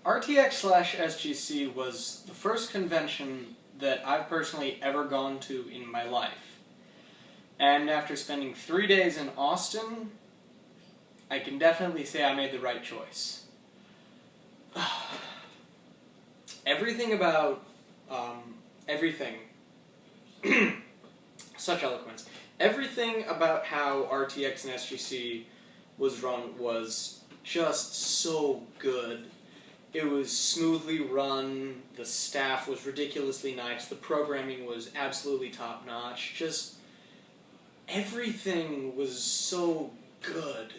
RTX slash SGC was the first convention that I've personally ever gone to in my life. And after spending 3 days in Austin, I can definitely say I made the right choice. Everything about, everything, such eloquence, everything about how RTX and SGC was run was just so good. It was smoothly run, the staff was ridiculously nice, the programming was absolutely top-notch, just everything was so good.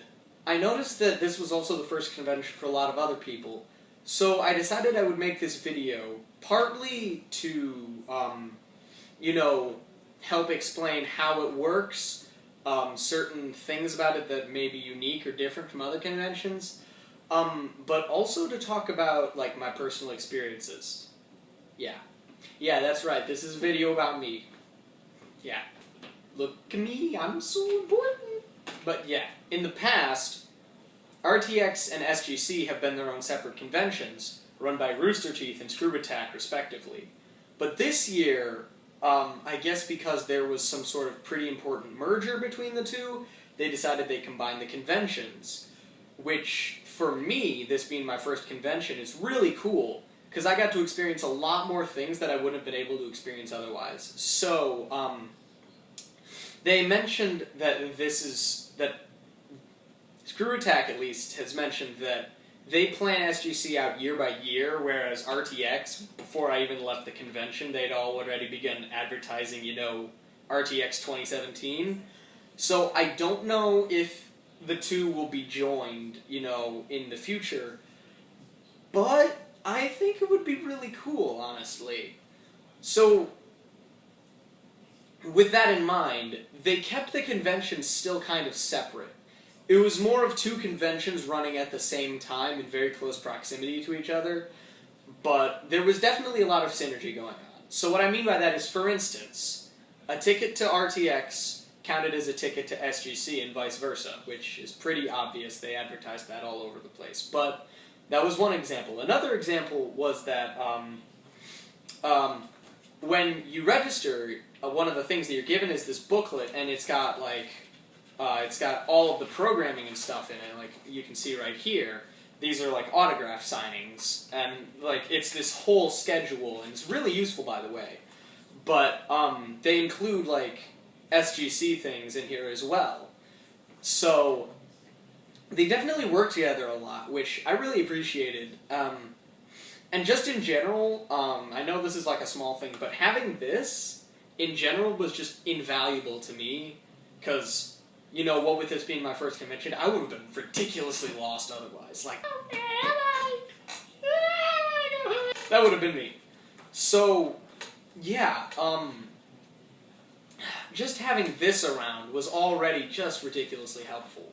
I noticed that this was also the first convention for a lot of other people, so I decided I would make this video partly to, help explain how it works, certain things about it that may be unique or different from other conventions, but also to talk about, like, my personal experiences. Yeah, that's right, this is a video about me. Yeah. Look at me, I'm so important. But yeah, in the past, RTX and SGC have been their own separate conventions, run by Rooster Teeth and Screw Attack, respectively. But this year, I guess because there was some sort of pretty important merger between the two, they decided they'd combine the conventions. Which, for me, this being my first convention, is really cool, because I got to experience a lot more things that I wouldn't have been able to experience otherwise. So, they mentioned that that Screw Attack, at least, has mentioned that they plan SGC out year by year, whereas RTX, before I even left the convention, they'd already begun advertising, RTX 2017. So I don't know if the two will be joined, in the future, but I think it would be really cool, honestly. So, with that in mind, they kept the conventions still kind of separate. It was more of two conventions running at the same time in very close proximity to each other, but there was definitely a lot of synergy going on. So what I mean by that is, for instance, a ticket to RTX counted as a ticket to SGC and vice versa, which is pretty obvious. They advertised that all over the place. But that was one example. Another example was that when you register, one of the things that you're given is this booklet, and it's got it's got all of the programming and stuff in it, like you can see right here. These are like autograph signings, and it's this whole schedule, and it's really useful, by the way. But they include SGC things in here as well. So they definitely work together a lot, which I really appreciated. And just in general, I know this is like a small thing, but having this in general was just invaluable to me, because, what with this being my first convention, I would have been ridiculously lost otherwise. That would have been me. So, yeah, just having this around was already just ridiculously helpful.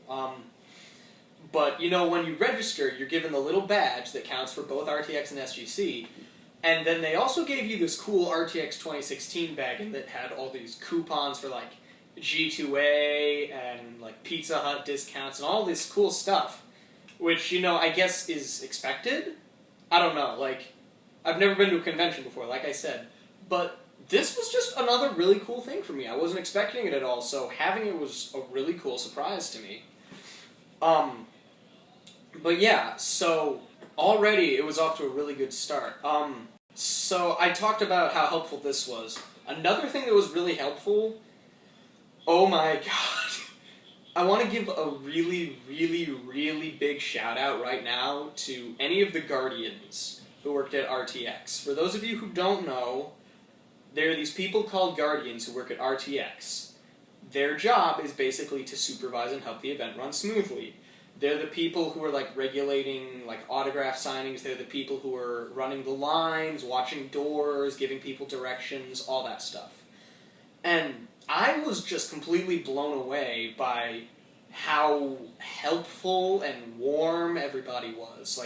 But, when you register, you're given the little badge that counts for both RTX and SGC, and then they also gave you this cool RTX 2016 bag that had all these coupons for, G2A and, Pizza Hut discounts and all this cool stuff, which, I guess is expected? I don't know, I've never been to a convention before, like I said, but this was just another really cool thing for me. I wasn't expecting it at all, so having it was a really cool surprise to me. But yeah, so already it was off to a really good start. So I talked about how helpful this was. Another thing that was really helpful, oh my god, I want to give a really, really, really big shout out right now to any of the Guardians who worked at RTX. For those of you who don't know, there are these people called Guardians who work at RTX. Their job is basically to supervise and help the event run smoothly. They're the people who are regulating autograph signings. They're the people who are running the lines, watching doors, giving people directions, all that stuff. And I was just completely blown away by how helpful and warm everybody was.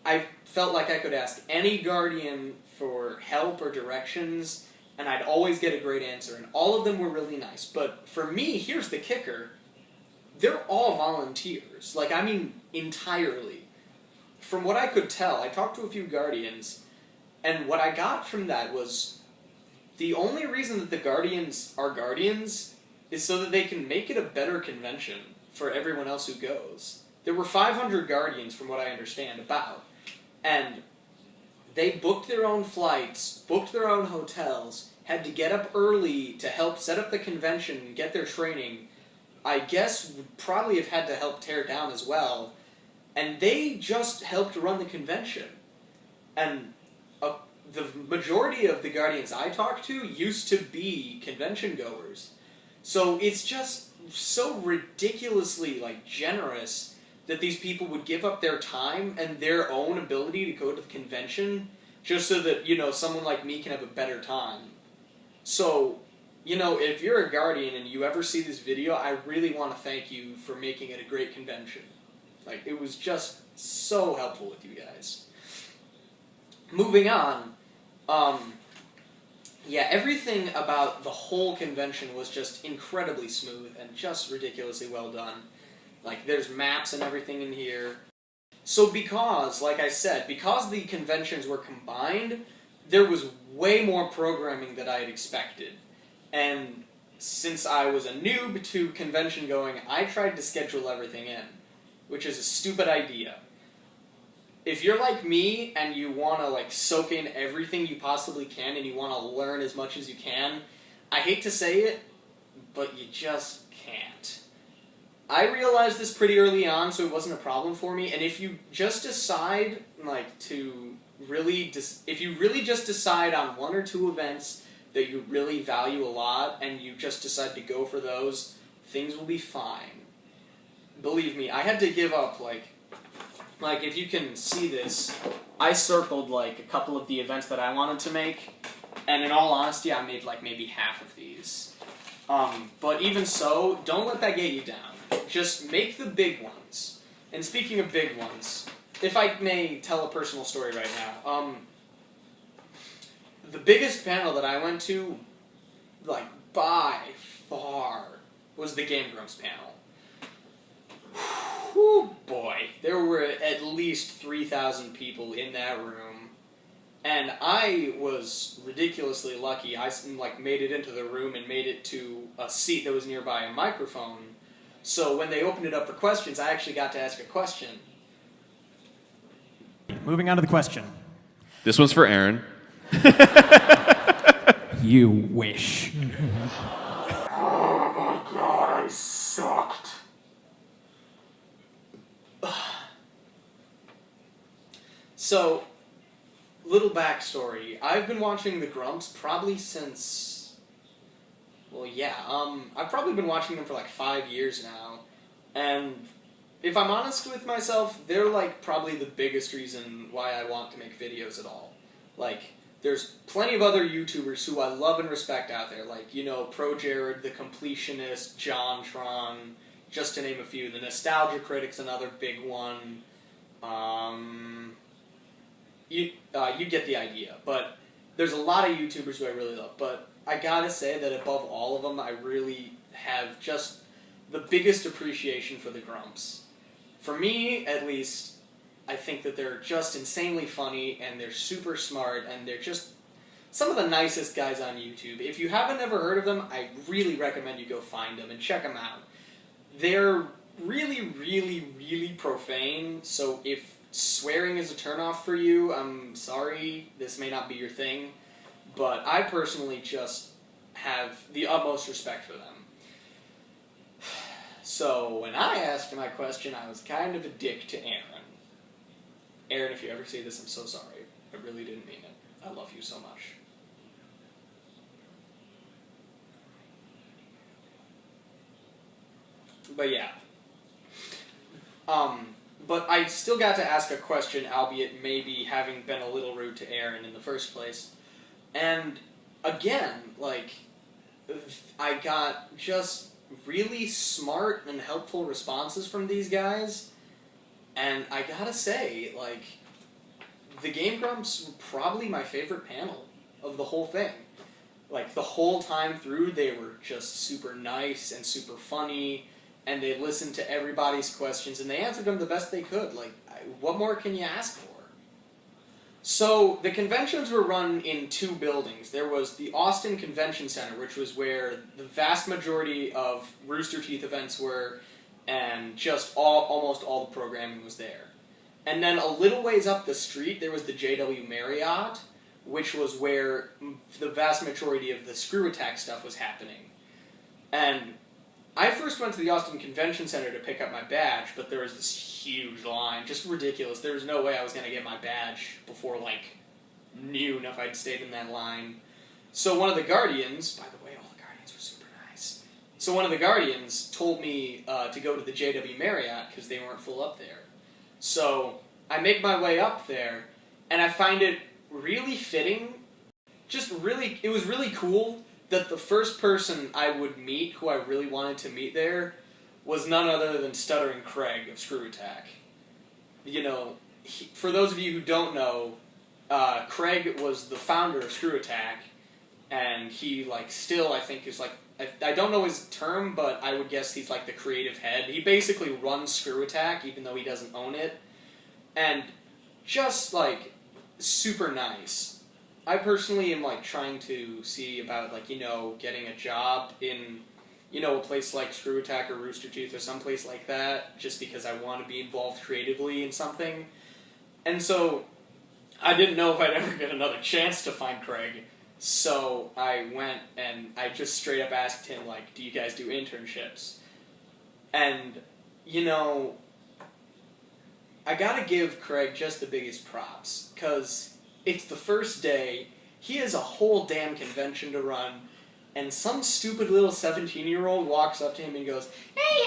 I felt like I could ask any Guardian for help or directions, and I'd always get a great answer, and all of them were really nice. But for me, here's the kicker. They're all volunteers. I mean, entirely. from what I could tell, I talked to a few Guardians, and what I got from that was the only reason that the Guardians are Guardians is so that they can make it a better convention for everyone else who goes. There were 500 Guardians, from what I understand, and they booked their own flights, booked their own hotels, had to get up early to help set up the convention and get their training. I guess would probably have had to help tear down as well. And they just helped run the convention. And the majority of the Guardians I talked to used to be convention goers. So it's just so ridiculously, generous that these people would give up their time and their own ability to go to the convention just so that, someone like me can have a better time. So, if you're a Guardian and you ever see this video, I really want to thank you for making it a great convention. It was just so helpful with you guys. Moving on, everything about the whole convention was just incredibly smooth and just ridiculously well done. There's maps and everything in here. So because, like I said, because the conventions were combined, there was way more programming than I had expected. And since I was a noob to convention going, I tried to schedule everything in, which is a stupid idea. If you're like me and you want to soak in everything you possibly can and you want to learn as much as you can, I hate to say it, but you just can't. I realized this pretty early on, so it wasn't a problem for me, and if you just decide, if you really just decide on one or two events that you really value a lot, and you just decide to go for those, things will be fine. Believe me, I had to give up, if you can see this, I circled, a couple of the events that I wanted to make, and in all honesty, I made, maybe half of these. But even so, don't let that get you down. Just make the big ones. And speaking of big ones, if I may tell a personal story right now, the biggest panel that I went to, by far, was the Game Grumps panel. Whew, boy. There were at least 3,000 people in that room. And I was ridiculously lucky. I, made it into the room and made it to a seat that was nearby a microphone. So when they opened it up for questions, I actually got to ask a question. Moving on to the question. This one's for Aaron. You wish. Oh my god, I sucked. So, little backstory. I've been watching the Grumps probably since... I've probably been watching them for 5 years now. And if I'm honest with myself, they're probably the biggest reason why I want to make videos at all. There's plenty of other YouTubers who I love and respect out there, Pro Jared, The Completionist, JonTron, just to name a few. The Nostalgia Critic's another big one. You get the idea. But there's a lot of YouTubers who I really love. But I gotta say that above all of them, I really have just the biggest appreciation for the Grumps. For me, at least, I think that they're just insanely funny, and they're super smart, and they're just some of the nicest guys on YouTube. If you haven't ever heard of them, I really recommend you go find them and check them out. They're really, really, really profane, so if swearing is a turnoff for you, I'm sorry, this may not be your thing, but I personally just have the utmost respect for them. So, when I asked my question, I was kind of a dick to Aaron. Aaron, if you ever see this, I'm so sorry. I really didn't mean it. I love you so much. But yeah. But I still got to ask a question, albeit maybe having been a little rude to Aaron in the first place. And again, I got just really smart and helpful responses from these guys. And I gotta say, the Game Grumps were probably my favorite panel of the whole thing. The whole time through, they were just super nice and super funny, and they listened to everybody's questions, and they answered them the best they could. what more can you ask for? So, the conventions were run in 2 buildings. There was the Austin Convention Center, which was where the vast majority of Rooster Teeth events were, and just almost all the programming was there. And then a little ways up the street, there was the JW Marriott, which was where the vast majority of the Screw Attack stuff was happening. And I first went to the Austin Convention Center to pick up my badge, but there was this huge line, just ridiculous. There was no way I was going to get my badge before, like, noon if I'd stayed in that line. So one of the Guardians, by the way, all the Guardians were super nice. So one of the Guardians told me to go to the JW Marriott because they weren't full up there. So I make my way up there, and I find it really fitting. It was really cool that the first person I would meet who I really wanted to meet there was none other than Stuttering Craig of Screw Attack. You know, for those of you who don't know, Craig was the founder of Screw Attack, and he, like, still, I think, is, like, I don't know his term, but I would guess he's, like, the creative head. He basically runs Screw Attack, even though he doesn't own it, and just, like, super nice. I personally am, like, trying to see about, like, you know, getting a job in, you know, a place like Screw Attack or Rooster Teeth or someplace like that, just because I want to be involved creatively in something. And so, I didn't know if I'd ever get another chance to find Craig, so I went and I just straight up asked him, like, do you guys do internships? And, you know, I gotta give Craig just the biggest props, because it's the first day, he has a whole damn convention to run, and some stupid little 17-year-old walks up to him and goes, hey,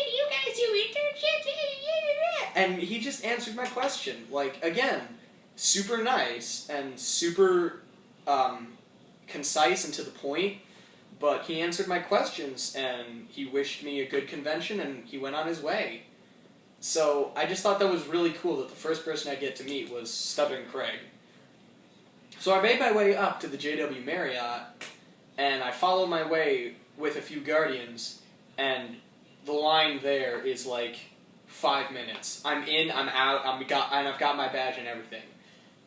do you guys do internships? And he just answered my question. Like, again, super nice and super concise and to the point, but he answered my questions, and he wished me a good convention, and he went on his way. So, I just thought that was really cool that the first person I get to meet was Stuttering Craig. So I made my way up to the JW Marriott, and I followed my way with a few Guardians, and the line there is like 5 minutes. I'm in, I'm out, and I've got my badge and everything.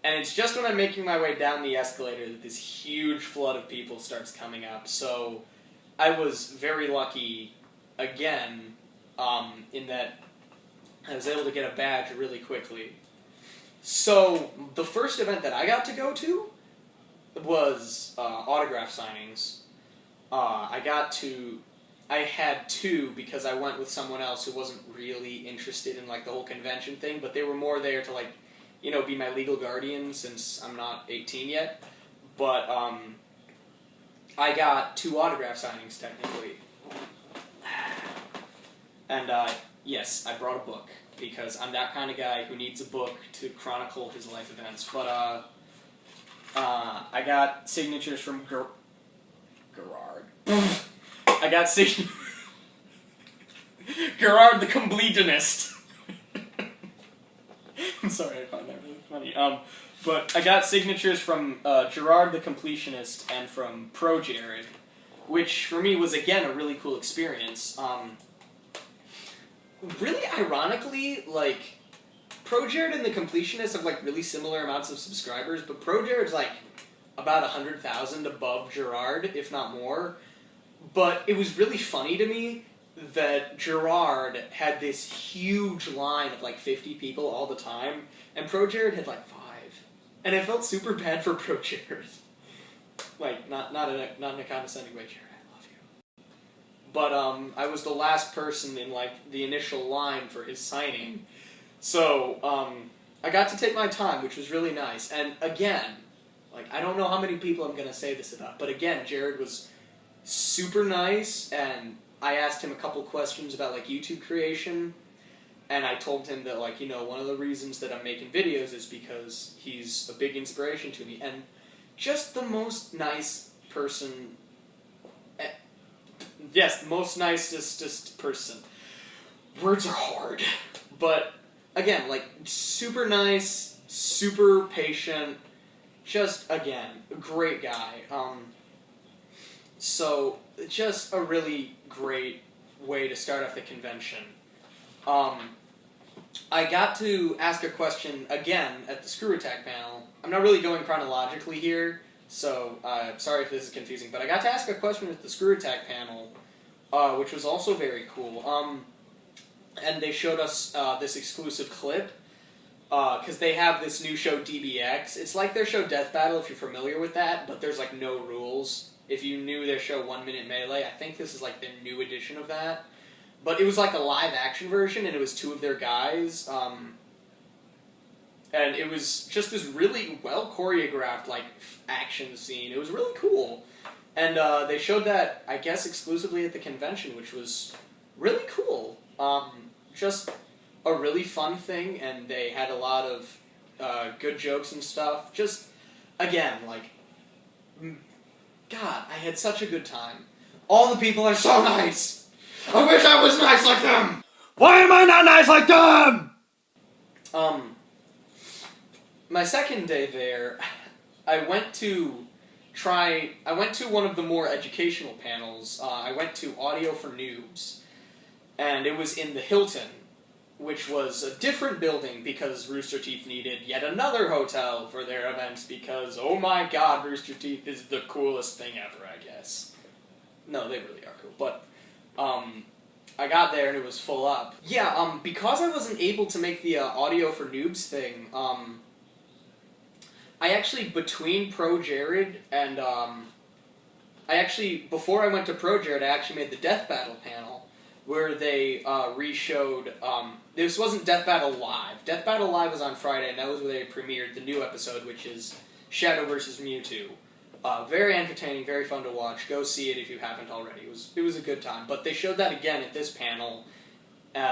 And it's just when I'm making my way down the escalator that this huge flood of people starts coming up. So I was very lucky, again, in that I was able to get a badge really quickly. So, the first event that I got to go to was autograph signings. I had 2 because I went with someone else who wasn't really interested in, like, the whole convention thing, but they were more there to, like, you know, be my legal guardian since I'm not 18 yet. But, I got 2 autograph signings, technically. And, yes, I brought a book, because I'm that kind of guy who needs a book to chronicle his life events. But, I got signatures from Gerard. I got Gerard the Completionist. I'm sorry, I find that really funny. But I got signatures from Gerard the Completionist and from Pro Jared, which for me was, again, a really cool experience. Really ironically, like, Pro Jared and the Completionist have, like, really similar amounts of subscribers, but Pro Jared's, like, about 100,000 above Gerard, if not more. But it was really funny to me that Gerard had this huge line of, like, 50 people all the time, and Pro Jared had, like, 5. And I felt super bad for Pro Jared. Like, not in a condescending way, Jared. But, I was the last person in, like, the initial line for his signing. So, I got to take my time, which was really nice. And, again, like, I don't know how many people I'm gonna say this about, but again, Jared was super nice, and I asked him a couple questions about, like, YouTube creation, and I told him that, like, you know, one of the reasons that I'm making videos is because he's a big inspiration to me, and just the most nice person. Yes, the most nicest person. Words are hard. But, again, like, super nice, super patient, just, again, a great guy. So, just a really great way to start off the convention. I got to ask a question again at the Screw Attack panel. I'm not really going chronologically here, so sorry if this is confusing, but I got to ask a question at the Screw Attack panel, which was also very cool. And they showed us this exclusive clip, because they have this new show, DBX. It's like their show Death Battle, if you're familiar with that, but there's like no rules. If you knew their show 1 Minute Melee, I think this is like the new edition of that. But it was like a live action version, and it was two of their guys. And it was just this really well choreographed like action scene. It was really cool. And they showed that, I guess, exclusively at the convention, which was really cool. Just a really fun thing, and they had a lot of good jokes and stuff. Just, again, like, God, I had such a good time. All the people are so nice! I wish I was nice like them! Why am I not nice like them? My second day there, I went to one of the more educational panels. I went to Audio for Noobs, and it was in the Hilton, which was a different building because Rooster Teeth needed yet another hotel for their events because, oh my god, Rooster Teeth is the coolest thing ever, I guess. No, they really are cool, but, I got there and it was full up. Yeah, because I wasn't able to make the Audio for Noobs thing, I actually, between Pro Jared and, before I went to Pro Jared, I actually made the Death Battle panel, where they re-showed, this wasn't Death Battle Live. Death Battle Live was on Friday, and that was where they premiered the new episode, which is Shadow vs. Mewtwo. Very entertaining, very fun to watch. Go see it if you haven't already. It was a good time. But they showed that again at this panel.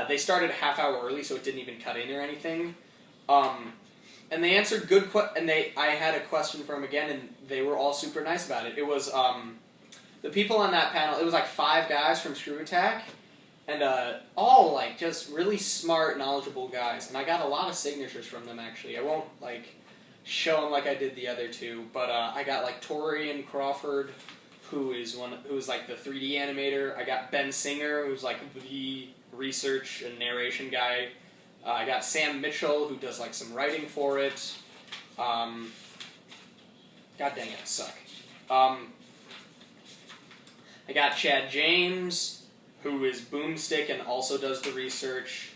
They started a half hour early, so it didn't even cut in or anything. And they answered good questions, and I had a question for them again, and they were all super nice about it. It was, the people on that panel, it was like 5 guys from Screw Attack, and all, like, just really smart, knowledgeable guys. And I got a lot of signatures from them, actually. I won't, like, show them like I did the other two, but I got, like, Torian Crawford, who's like, the 3D animator. I got Ben Singer, who's, like, the research and narration guy. I got Sam Mitchell, who does, like, some writing for it. God dang it, I suck. I got Chad James, who is Boomstick and also does the research.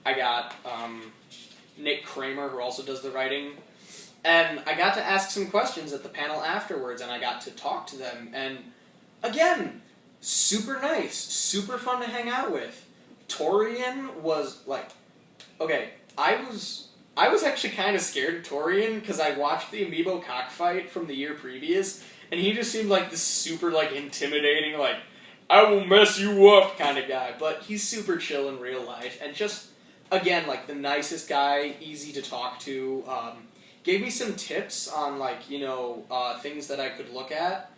I got Nick Kramer, who also does the writing. And I got to ask some questions at the panel afterwards, and I got to talk to them. And, again, super nice, super fun to hang out with. Torian was, like... Okay, I was actually kind of scared of Torian, because I watched the Amiibo cockfight from the year previous, and he just seemed like this super, like, intimidating, like, I will mess you up kind of guy. But he's super chill in real life, and just, again, like, the nicest guy, easy to talk to, gave me some tips on, like, you know, things that I could look at,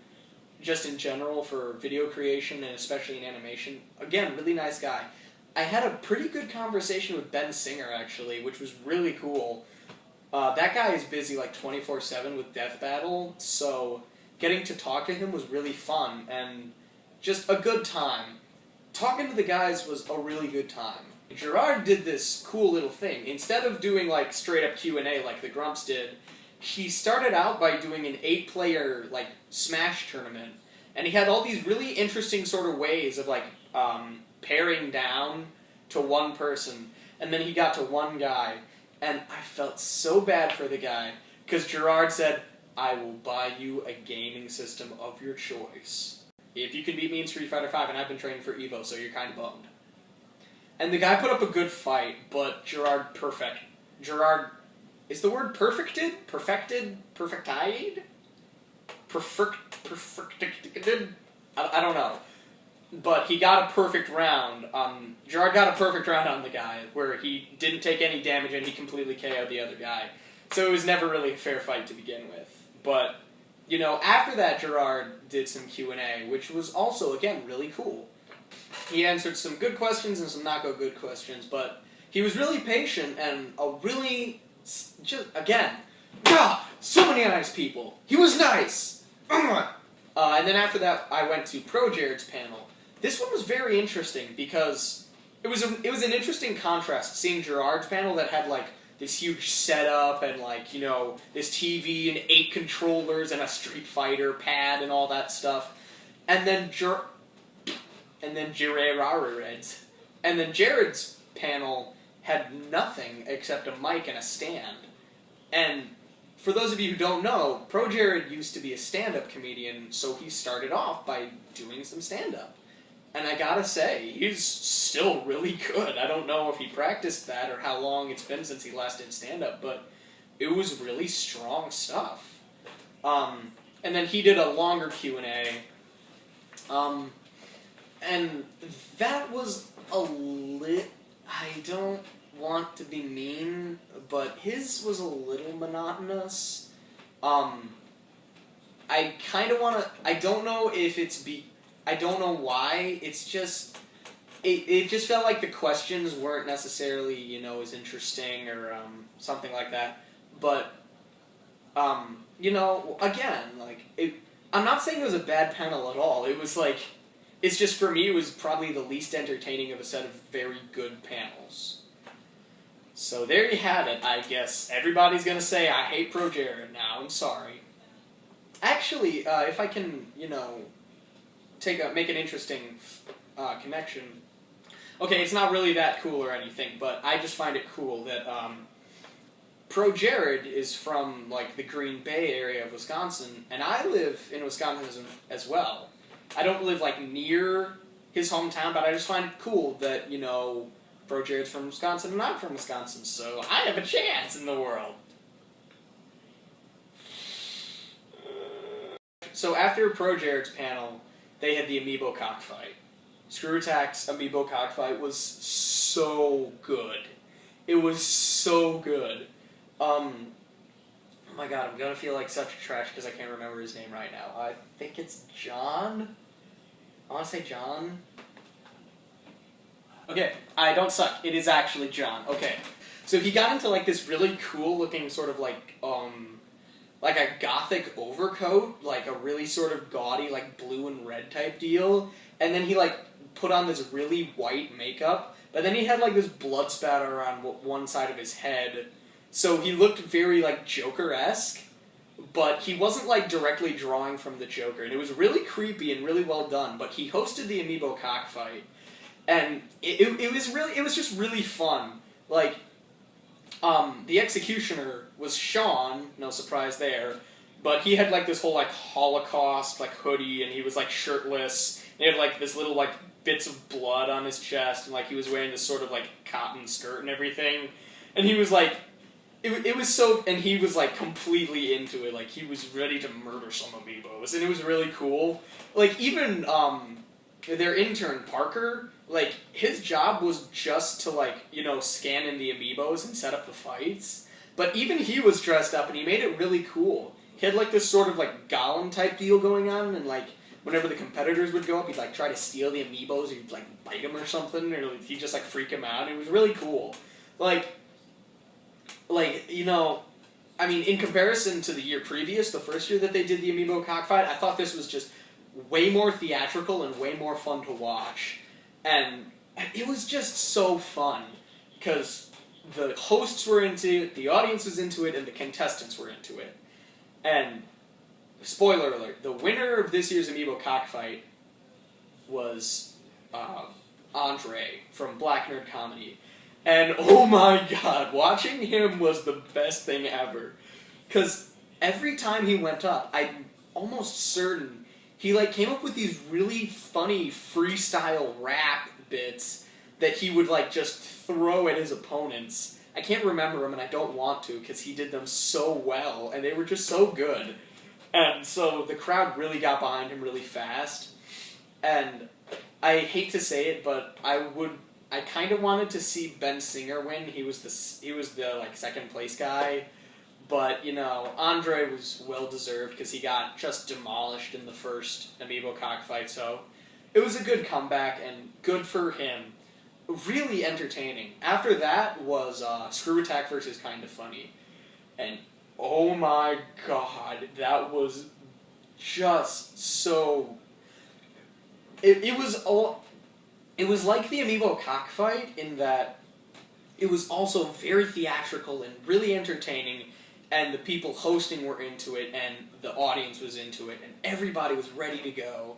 just in general for video creation, and especially in animation. Again, really nice guy. I had a pretty good conversation with Ben Singer, actually, which was really cool. That guy is busy, like, 24/7 with Death Battle, so getting to talk to him was really fun, and just a good time. Talking to the guys was a really good time. Gerard did this cool little thing. Instead of doing, like, straight-up Q&A like the Grumps did, he started out by doing an 8-player, like, Smash tournament, and he had all these really interesting sort of ways of, like, paring down to one person, and then he got to one guy, and I felt so bad for the guy, because Gerard said, I will buy you a gaming system of your choice. If you can beat me in Street Fighter V, and I've been training for EVO, so you're kind of bummed. And the guy put up a good fight, but Gerard, is the word perfected? Perfected? Perfected? Perfected? I don't know. But he got a perfect round. Gerard got a perfect round on the guy, where he didn't take any damage and he completely KO'd the other guy. So it was never really a fair fight to begin with. But, you know, after that, Gerard did some Q&A, which was also, again, really cool. He answered some good questions and some not-so-good questions, but he was really patient and a really, just, again, God, so many nice people. He was nice! And then after that, I went to Pro Jared's panel. This one was very interesting because it was an interesting contrast seeing Gerard's panel that had like this huge setup and like this TV and 8 controllers and a Street Fighter pad and all that stuff, and then Jared's panel had nothing except a mic and a stand. And for those of you who don't know, Pro Jared used to be a stand-up comedian, so he started off by doing some stand-up. And I gotta say, he's still really good. I don't know if he practiced that or how long it's been since he last did stand-up, but it was really strong stuff. And then he did a longer Q&A. And that was I don't want to be mean, but his was a little monotonous. I kind of want to... I don't know if it's... I don't know why. It's just... It just felt like the questions weren't necessarily, as interesting or something like that. But, again, I'm not saying it was a bad panel at all. It was like... It's just, for me, it was probably the least entertaining of a set of very good panels. So there you have it, I guess. Everybody's gonna say, I hate Pro Jared now, I'm sorry. Actually, if I can, make an interesting connection. Okay, it's not really that cool or anything, but I just find it cool that Pro Jared is from, the Green Bay area of Wisconsin, and I live in Wisconsin as well. I don't live, near his hometown, but I just find it cool that, Pro Jared's from Wisconsin and I'm from Wisconsin, so I have a chance in the world. So after Pro Jared's panel, they had the Amiibo cockfight. Screw Attack's Amiibo cockfight was so good. It was so good. Oh my god, I'm gonna feel like such a trash because I can't remember his name right now. I think it's John? I want to say John. Okay, I don't suck. It is actually John. Okay. So he got into this really cool looking sort of like a gothic overcoat, a really sort of gaudy blue and red type deal, and then he put on this really white makeup, but then he had this blood spatter on one side of his head. So he looked very Joker-esque, but he wasn't directly drawing from the Joker, and it was really creepy and really well done. But he hosted the Amiibo cockfight, and it was just really fun. The executioner was Sean, no surprise there, but he had this whole Holocaust hoodie, and he was shirtless, and he had this little bits of blood on his chest, and he was wearing this sort of cotton skirt and everything, and he was It was so, and he was completely into it. He was ready to murder some Amiibos, and it was really cool. Even their intern Parker, his job was just to scan in the Amiibos and set up the fights. But even he was dressed up, and he made it really cool. He had this sort of Gollum type deal going on, and whenever the competitors would go up, he'd try to steal the Amiibos, or he'd bite them or something, or he'd just freak him out. It was really cool. In comparison to the year previous, the first year that they did the Amiibo cockfight, I thought this was just way more theatrical and way more fun to watch. And it was just so fun, because the hosts were into it, the audience was into it, and the contestants were into it. And, spoiler alert, the winner of this year's Amiibo cockfight was Andre from Black Nerd Comedy. And oh my god, watching him was the best thing ever. Because every time he went up, I'm almost certain he came up with these really funny freestyle rap bits that he would just throw at his opponents. I can't remember them, and I don't want to, because he did them so well, and they were just so good. And so the crowd really got behind him really fast. And I hate to say it, but I kind of wanted to see Ben Singer win. He was the second place guy, but Andre was well deserved because he got just demolished in the first Amiibo cockfight. So it was a good comeback and good for him. Really entertaining. After that was Screw Attack versus Kinda Funny, and oh my god, that was just so. It was all. it was like the Amiibo cockfight in that it was also very theatrical and really entertaining, and the people hosting were into it, and the audience was into it, and everybody was ready to go.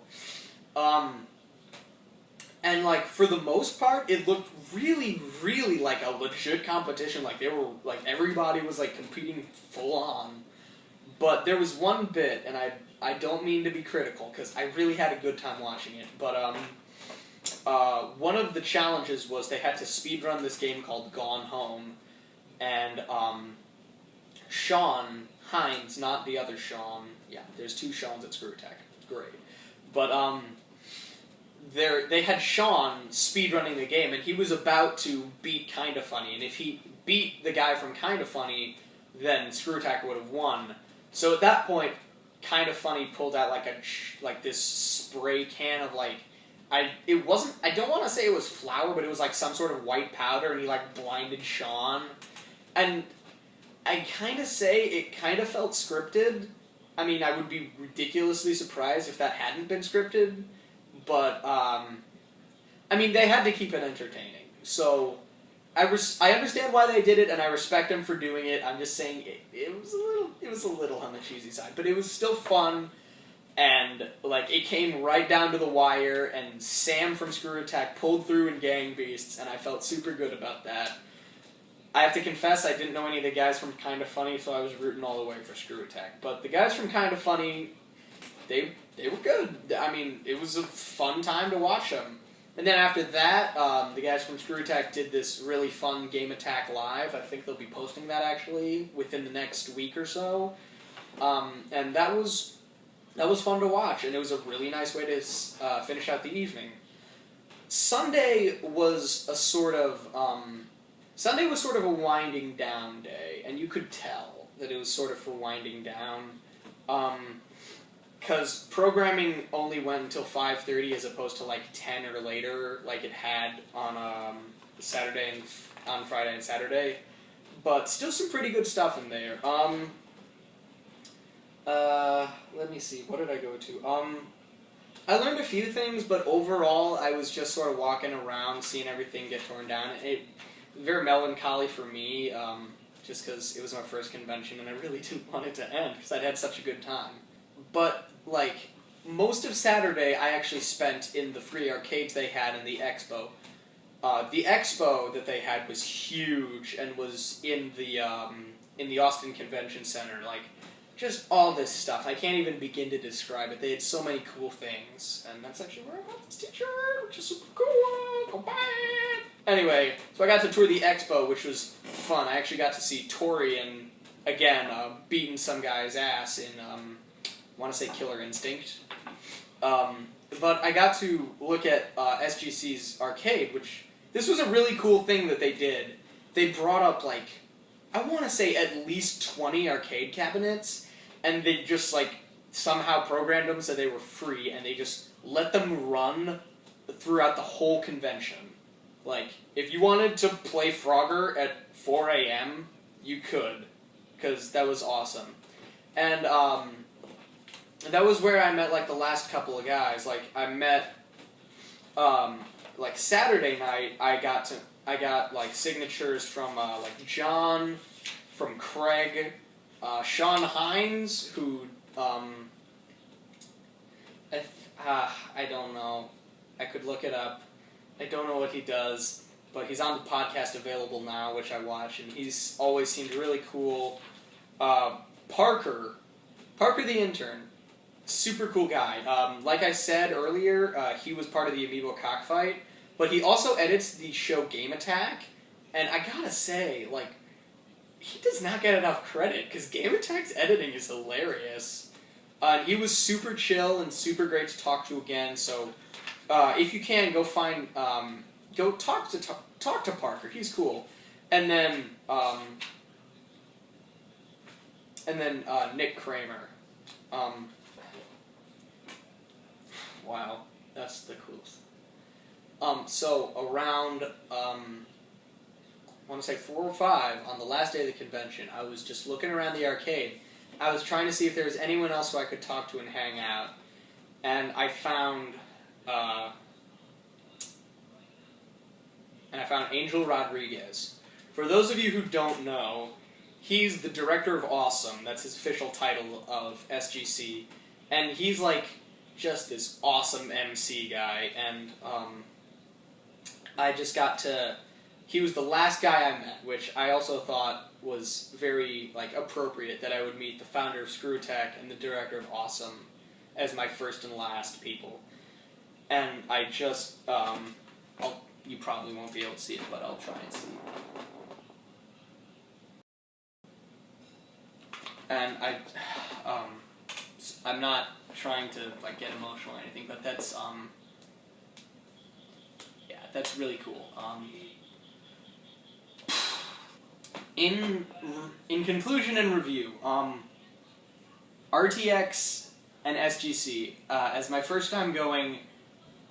And, like, for the most part, it looked really, really like a legit competition. Like, everybody was, like, competing full on. But there was one bit, and I don't mean to be critical, because I really had a good time watching it, but, one of the challenges was they had to speedrun this game called Gone Home, and, Sean Hines, not the other Sean, yeah, there's two Seans at Screw Attack, great, but, they had Sean speedrunning the game, and he was about to beat Kinda Funny, and if he beat the guy from Kinda Funny, then Screw Attack would have won. So at that point, Kinda Funny pulled out like this spray can of like, I don't want to say it was flour, but it was like some sort of white powder, and he like blinded Sean, and I kind of say it kind of felt scripted. I mean, I would be ridiculously surprised if that hadn't been scripted. But, I mean, they had to keep it entertaining. So, I understand why they did it, and I respect them for doing it. I'm just saying it was a little on the cheesy side. But it was still fun, and, like, it came right down to the wire, and Sam from Screw Attack pulled through in Gang Beasts, and I felt super good about that. I have to confess, I didn't know any of the guys from Kinda Funny, so I was rooting all the way for Screw Attack. But the guys from Kinda Funny, they were good. I mean, it was a fun time to watch them. And then after that, the guys from Screw Attack did this really fun Game Attack Live. I think they'll be posting that, actually, within the next week or so. And that was fun to watch, and it was a really nice way to finish out the evening. Sunday was sort of a winding down day, and you could tell that it was sort of for winding down. Because programming only went until 5:30 as opposed to like 10 or later, like it had on on Friday and Saturday. But still some pretty good stuff in there. Let me see, what did I go to? I learned a few things, but overall I was just sort of walking around, seeing everything get torn down. It very melancholy for me, just because it was my first convention and I really didn't want it to end because I'd had such a good time. But, like, most of Saturday I actually spent in the free arcades they had in the expo. The expo that they had was huge and was in the Austin Convention Center. Like, just all this stuff. I can't even begin to describe it. They had so many cool things. And that's actually where I got this t-shirt, which is super cool. Go buy it! Anyway, so I got to tour the expo, which was fun. I actually got to see Torian, again, beating some guy's ass in, I want to say Killer Instinct. But I got to look at SGC's arcade, which, this was a really cool thing that they did. They brought up, like, I want to say at least 20 arcade cabinets, and they just, like, somehow programmed them so they were free, and they just let them run throughout the whole convention. Like, if you wanted to play Frogger at 4 a.m., you could, because that was awesome. And, that was where I met, like, the last couple of guys. Like, I met, like, Saturday night, I got, like, signatures from, like, John, from Craig, Sean Hines, who, I don't know. I could look it up. I don't know what he does, but he's on the podcast Available Now, which I watch, and he's always seemed really cool. Parker the intern. Super cool guy. Like I said earlier, he was part of the Amiibo Cockfight, but he also edits the show Game Attack, and I gotta say, like, he does not get enough credit, because Game Attack's editing is hilarious. He was super chill and super great to talk to again, so if you can, go talk to Parker, he's cool. And then Nick Kramer. Wow, that's the coolest. So around, I want to say 4 or 5, on the last day of the convention, I was just looking around the arcade. I was trying to see if there was anyone else who I could talk to and hang out. And I found, and I found Angel Rodriguez. For those of you who don't know, he's the director of Awesome. That's his official title of SGC. And he's like just this awesome MC guy. And I just got to... He was the last guy I met, which I also thought was very like appropriate that I would meet the founder of ScrewTech and the director of Awesome as my first and last people. And I just... you probably won't be able to see it, but I'll try and see. And I'm not trying to like get emotional or anything, but that's yeah, that's really cool. In conclusion and review, RTX and SGC, as my first time going,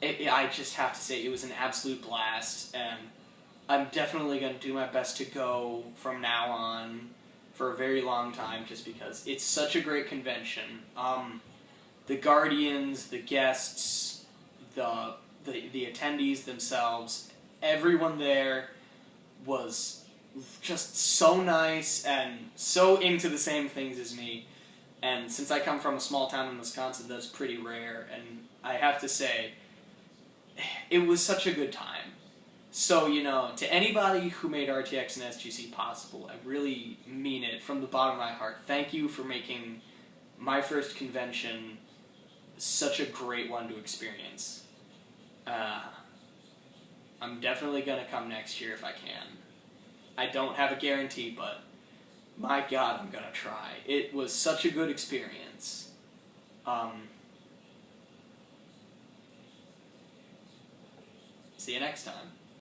I just have to say it was an absolute blast, and I'm definitely going to do my best to go from now on for a very long time, just because it's such a great convention. The Guardians, the guests, the attendees themselves, everyone there was just so nice and so into the same things as me. And since I come from a small town in Wisconsin, that's pretty rare, and I have to say, it was such a good time. So, you know, to anybody who made RTX and SGC possible, I really mean it from the bottom of my heart. Thank you for making my first convention such a great one to experience. I'm definitely going to come next year if I can. I don't have a guarantee, but my God, I'm going to try. It was such a good experience. See you next time.